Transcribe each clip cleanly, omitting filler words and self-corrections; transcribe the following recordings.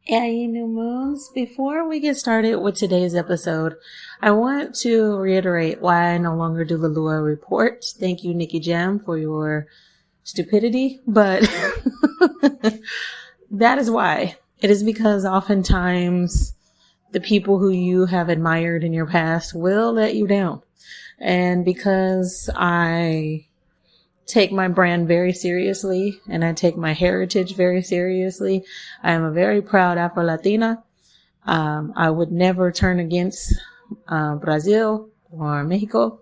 Hey, new moons. Before we get started with today's episode, I want to reiterate why I no longer do the Lua report. Thank you, Nikki Jam, for your stupidity, but that is why. It is because oftentimes the people who you have admired in your past will let you down. And because I take my brand very seriously and I take my heritage very seriously, I am a very proud Afro-Latina. I would never turn against Brazil or Mexico.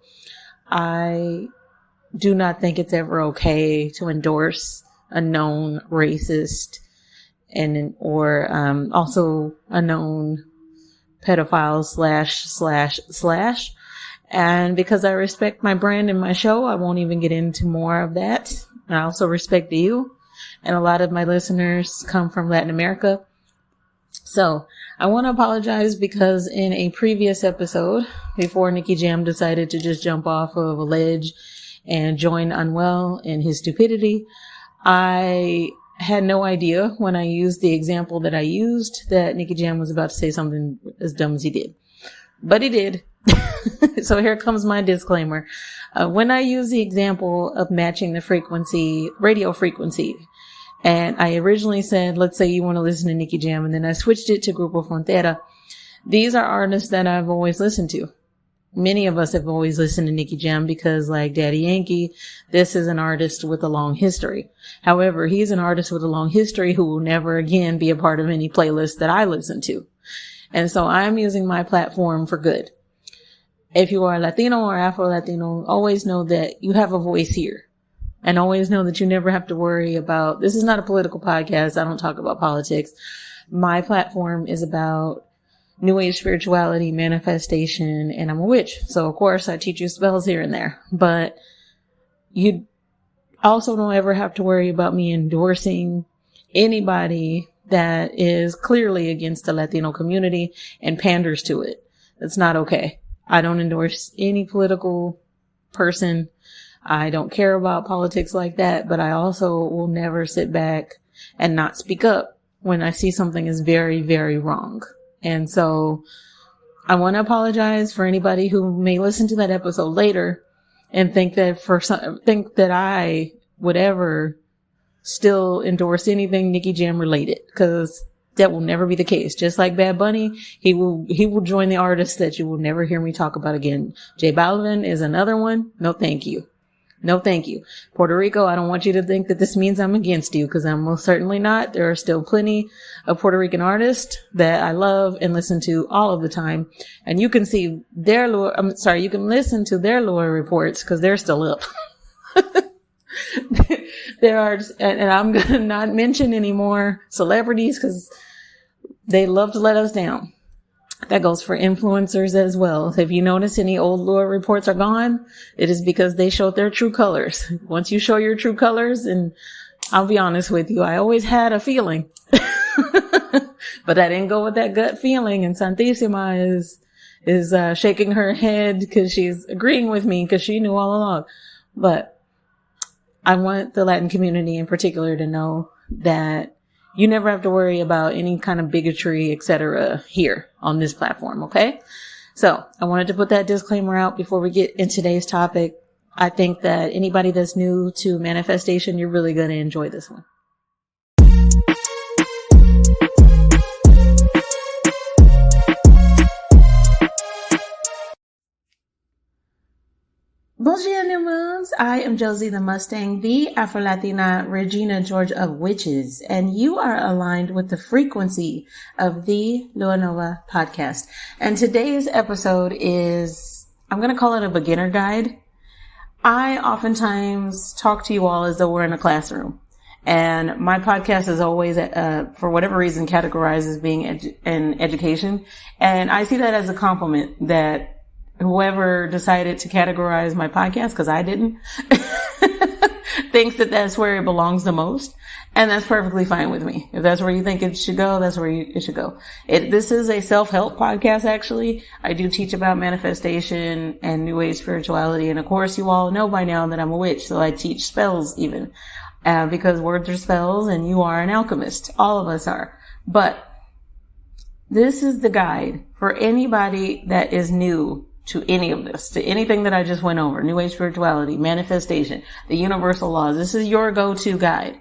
I do not think it's ever okay to endorse a known racist or also a known pedophile / And because I respect my brand and my show, I won't even get into more of that. I also respect you. And a lot of my listeners come from Latin America. So I want to apologize because in a previous episode, before Nikki Jam decided to just jump off of a ledge and join Unwell in his stupidity, I had no idea when I used the example that I used that Nikki Jam was about to say something as dumb as he did. But he did. So here comes my disclaimer. When I use the example of matching the frequency, radio frequency, and I originally said, let's say you want to listen to Nikki Jam, and then I switched it to Grupo Frontera. These are artists that I've always listened to. Many of us have always listened to Nikki Jam because, like Daddy Yankee, this is an artist with a long history. However, he's an artist with a long history who will never again be a part of any playlist that I listen to. And so I'm using my platform for good. If you are Latino or Afro-Latino, always know that you have a voice here. And always know that you never have to worry about, this is not a political podcast. I don't talk about politics. My platform is about New Age spirituality, manifestation, and I'm a witch. So of course I teach you spells here and there. But you also don't ever have to worry about me endorsing anybody that is clearly against the Latino community and panders to it. That's not okay. I don't endorse any political person. I don't care about politics like that, but I also will never sit back and not speak up when I see something is very, very wrong. And so I want to apologize for anybody who may listen to that episode later and think that I would ever still endorse anything Nikki Jam related, because that will never be the case. Just like Bad Bunny, he will join the artists that you will never hear me talk about again. J Balvin is another one. No, thank you. No, thank you. Puerto Rico, I don't want you to think that this means I'm against you, because I'm most certainly not. There are still plenty of Puerto Rican artists that I love and listen to all of the time. And you can see you can listen to their Lua reports because they're still up. There are, and I'm going to not mention any more celebrities because they love to let us down. That goes for influencers as well. If you notice any old Lua reports are gone, it is because they showed their true colors. Once you show your true colors, and I'll be honest with you, I always had a feeling, but I didn't go with that gut feeling. And Santissima is shaking her head because she's agreeing with me because she knew all along. But I want the Latin community in particular to know that you never have to worry about any kind of bigotry, etc. here on this platform, okay? So I wanted to put that disclaimer out before we get in today's topic. I think that anybody that's new to manifestation, you're really going to enjoy this one. Bonjour, new moons. I am Josie the Mustang, the Afro-Latina Regina George of witches, and you are aligned with the frequency of the Lua Nova podcast. And today's episode is, I'm going to call it a beginner guide. I oftentimes talk to you all as though we're in a classroom, and my podcast is always, for whatever reason, categorized as being in education. And I see that as a compliment that whoever decided to categorize my podcast, because I didn't, thinks that that's where it belongs the most. And that's perfectly fine with me. If that's where you think it should go, that's where it should go. This is a self-help podcast, actually. I do teach about manifestation and New Age spirituality. And of course, you all know by now that I'm a witch. So I teach spells even, because words are spells and you are an alchemist. All of us are. But This is the guide for anybody that is new to any of this, to anything that I just went over. New Age spirituality, manifestation, the universal laws. This is your go-to guide.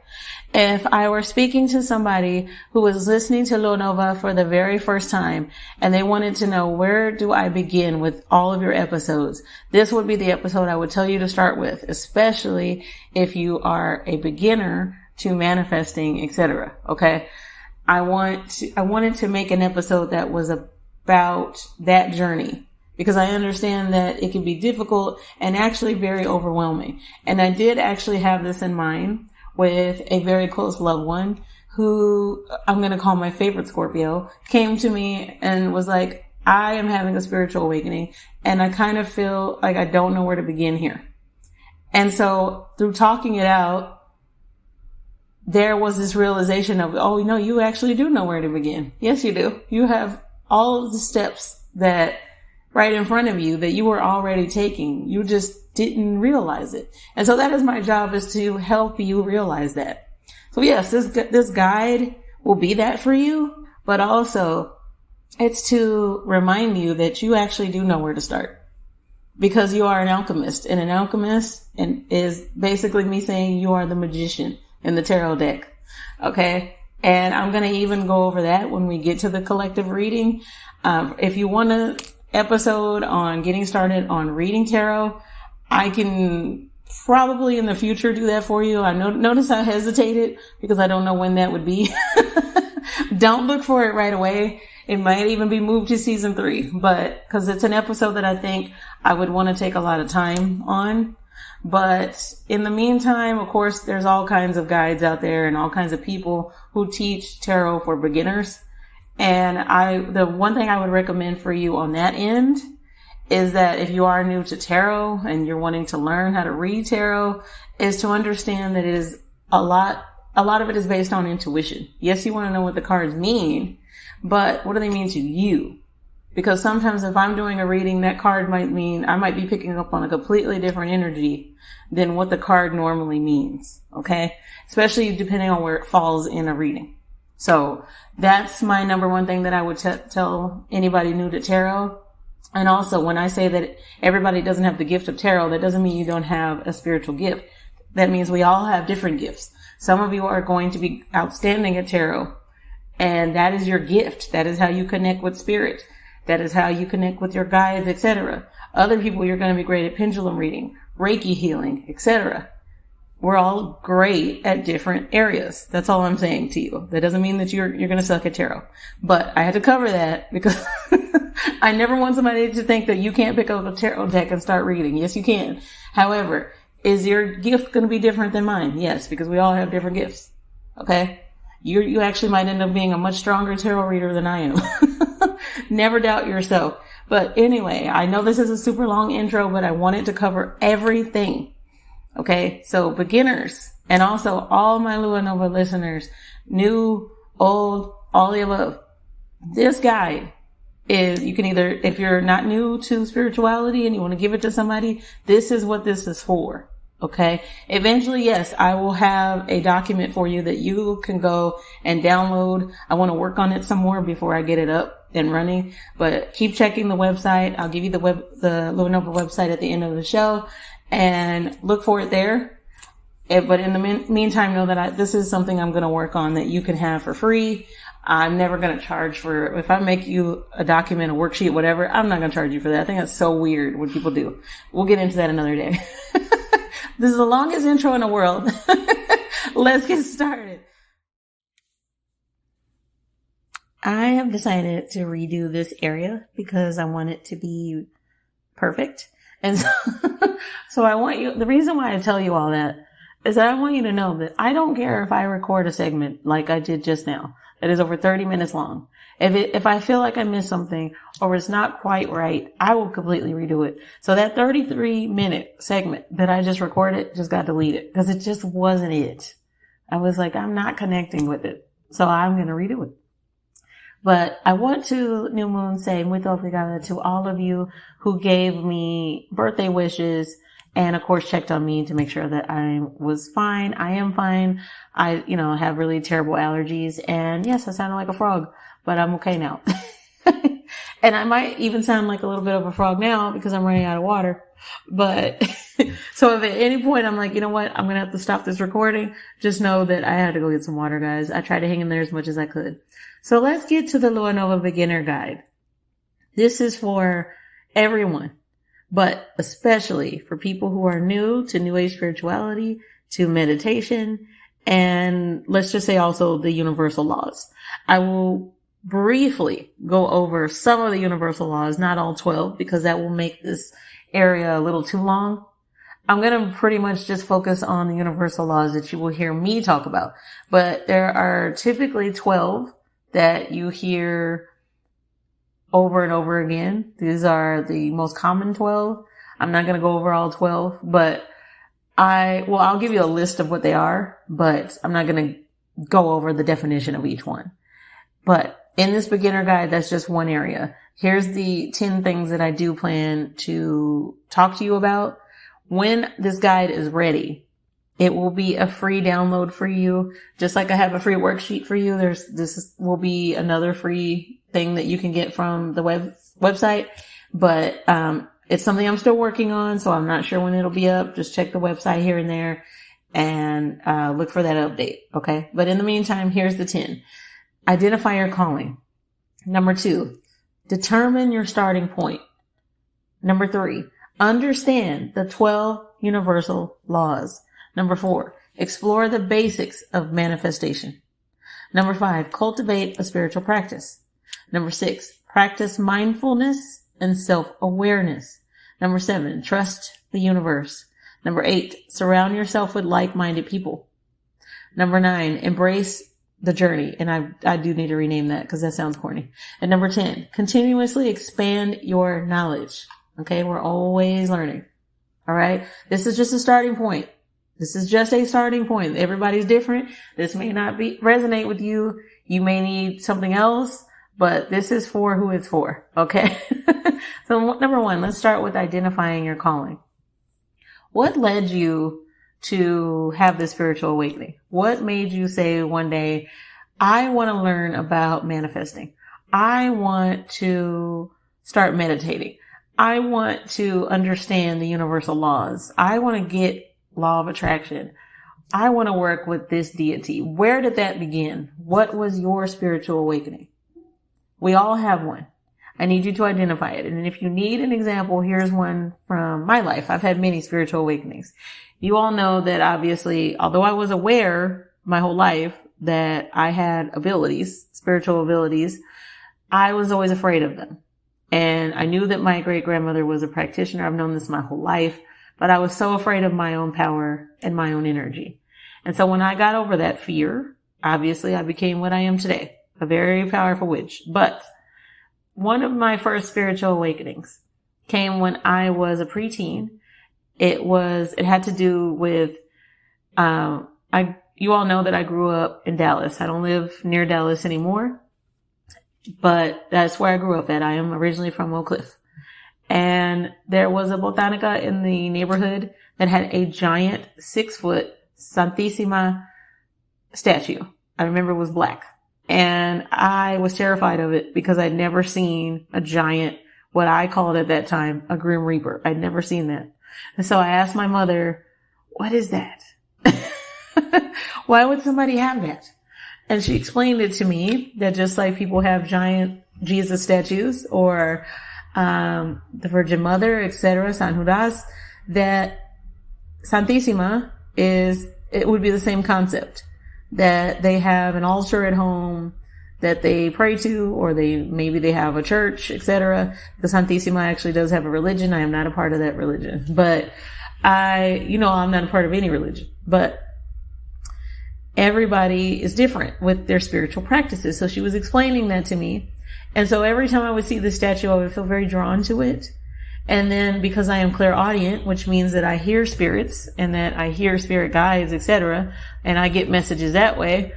If I were speaking to somebody who was listening to Lua Nova for the very first time and they wanted to know, where do I begin with all of your episodes? This would be the episode I would tell you to start with, especially if you are a beginner to manifesting, etc. Okay. I wanted to make an episode that was about that journey, because I understand that it can be difficult and actually very overwhelming. And I did actually have this in mind with a very close loved one who I'm going to call my favorite Scorpio, came to me and was like, I am having a spiritual awakening and I kind of feel like I don't know where to begin here. And so through talking it out, there was this realization of, oh, no, you actually do know where to begin. Yes, you do. You have all of the steps that right in front of you that you were already taking. You just didn't realize it. And so that is my job, is to help you realize that. So yes, this guide will be that for you, but also it's to remind you that you actually do know where to start, because you are an alchemist, and an alchemist is basically me saying you are the magician in the tarot deck. Okay. And I'm going to even go over that when we get to the collective reading. If you want an episode on getting started on reading tarot, I can probably in the future do that for you. I notice I hesitated because I don't know when that would be. Don't look for it right away. It might even be moved to season 3, but because it's an episode that I think I would want to take a lot of time on. But in the meantime, of course, there's all kinds of guides out there and all kinds of people who teach tarot for beginners. And the one thing I would recommend for you on that end is that if you are new to tarot and you're wanting to learn how to read tarot, is to understand that it is a lot of it is based on intuition. Yes, you want to know what the cards mean, but what do they mean to you? Because sometimes if I'm doing a reading, that card might mean I might be picking up on a completely different energy than what the card normally means. Okay. Especially depending on where it falls in a reading. So that's my number one thing that I would tell anybody new to tarot. And also, when I say that everybody doesn't have the gift of tarot, that doesn't mean you don't have a spiritual gift. That means we all have different gifts. Some of you are going to be outstanding at tarot, and that is your gift. That is how you connect with spirit. That is how you connect with your guides, etc. Other people, you're going to be great at pendulum reading, Reiki healing, etc. We're all great at different areas. That's all I'm saying to you. That doesn't mean that you're going to suck at tarot. But I had to cover that because I never want somebody to think that you can't pick up a tarot deck and start reading. Yes, you can. However, is your gift going to be different than mine? Yes, because we all have different gifts. Okay? You actually might end up being a much stronger tarot reader than I am. Never doubt yourself. But anyway, I know this is a super long intro, but I wanted to cover everything. Okay, so beginners, and also all my Lua Nova listeners, new, old, all the above. This guide is, you can either, if you're not new to spirituality and you want to give it to somebody, this is what this is for. Okay. Eventually, yes, I will have a document for you that you can go and download. I want to work on it some more before I get it up and running, but keep checking the website. I'll give you the Lua Nova website at the end of the show, and look for it there. But in the meantime, know that this is something I'm going to work on that you can have for free. I'm never going to charge for, if I make you a document, a worksheet, whatever, I'm not going to charge you for that. I think that's so weird what people do. We'll get into that another day. This is the longest intro in the world. Let's get started. I have decided to redo this area because I want it to be perfect. And so I want you, the reason why I tell you all that is that I want you to know that I don't care if I record a segment like I did just now that is over 30 minutes long. If I feel like I missed something or it's not quite right, I will completely redo it. So that 33-minute segment that I just recorded just got deleted because it just wasn't it. I was like, I'm not connecting with it. So I'm going to redo it. But I want to, New Moon, say muito obrigada to all of you who gave me birthday wishes and of course checked on me to make sure that I was fine. I am fine. I, have really terrible allergies, and yes, I sounded like a frog, but I'm okay now. And I might even sound like a little bit of a frog now because I'm running out of water. But so if at any point I'm like, you know what, I'm going to have to stop this recording, just know that I had to go get some water, guys. I tried to hang in there as much as I could. So let's get to the Lua Nova Beginner Guide. This is for everyone, but especially for people who are new to New Age spirituality, to meditation, and let's just say also the universal laws. I will briefly go over some of the universal laws, not all 12, because that will make this area a little too long. I'm going to pretty much just focus on the universal laws that you will hear me talk about. But there are typically 12 that you hear over and over again. These are the most common 12. I'm not going to go over all 12, but I'll give you a list of what they are, but I'm not going to go over the definition of each one. But in this beginner guide, that's just one area. Here's the 10 things that I do plan to talk to you about. When this guide is ready, it will be a free download for you. Just like I have a free worksheet for you, this will be another free thing that you can get from the website. But, it's something I'm still working on, so I'm not sure when it'll be up. Just check the website here and there and, look for that update. Okay. But in the meantime, here's the 10. Identify your calling. Number 2, determine your starting point. Number 3, understand the 12 universal laws. Number 4, explore the basics of manifestation. Number 5, cultivate a spiritual practice. Number 6, practice mindfulness and self-awareness. Number 7, trust the universe. Number 8, surround yourself with like-minded people. Number 9, embrace the journey. And I do need to rename that because that sounds corny. And number 10, continuously expand your knowledge. Okay. We're always learning. All right. This is just a starting point. This is just a starting point. Everybody's different. This may not resonate with you. You may need something else, but this is for who it's for. Okay. So number 1, let's start with identifying your calling. What led you to have this spiritual awakening? What made you say one day, I want to learn about manifesting. I want to start meditating. I want to understand the universal laws. I want to get law of attraction. I want to work with this deity. Where did that begin? What was your spiritual awakening? We all have one. I need you to identify it. And if you need an example, here's one from my life. I've had many spiritual awakenings. You all know that obviously, although I was aware my whole life that I had abilities, spiritual abilities, I was always afraid of them. And I knew that my great grandmother was a practitioner. I've known this my whole life, but I was so afraid of my own power and my own energy. And so when I got over that fear, obviously I became what I am today, a very powerful witch. But one of my first spiritual awakenings came when I was a preteen. It had to do with, you all know that I grew up in Dallas. I don't live near Dallas anymore, but that's where I grew up at. I am originally from Oak Cliff. And there was a botanica in the neighborhood that had a giant 6-foot Santissima statue. I remember it was black. And I was terrified of it because I'd never seen a giant, what I called at that time, a Grim Reaper. I'd never seen that. And so I asked my mother, what is that? Why would somebody have that? And she explained it to me that just like people have giant Jesus statues or the Virgin Mother, etc., San Judas, that Santissima it would be the same concept. That they have an altar at home that they pray to, or maybe they have a church, etc. The Santissima actually does have a religion. I am not a part of that religion, but I'm not a part of any religion, but everybody is different with their spiritual practices. So she was explaining that to me. And so every time I would see the statue, I would feel very drawn to it. And then because I am clairaudient, which means that I hear spirits and that I hear spirit guides, etc., and I get messages that way,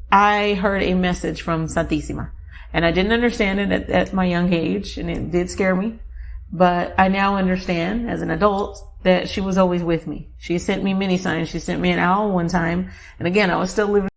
I heard a message from Santissima. And I didn't understand it at my young age, and it did scare me. But I now understand as an adult that she was always with me. She sent me many signs. She sent me an owl one time. And again, I was still living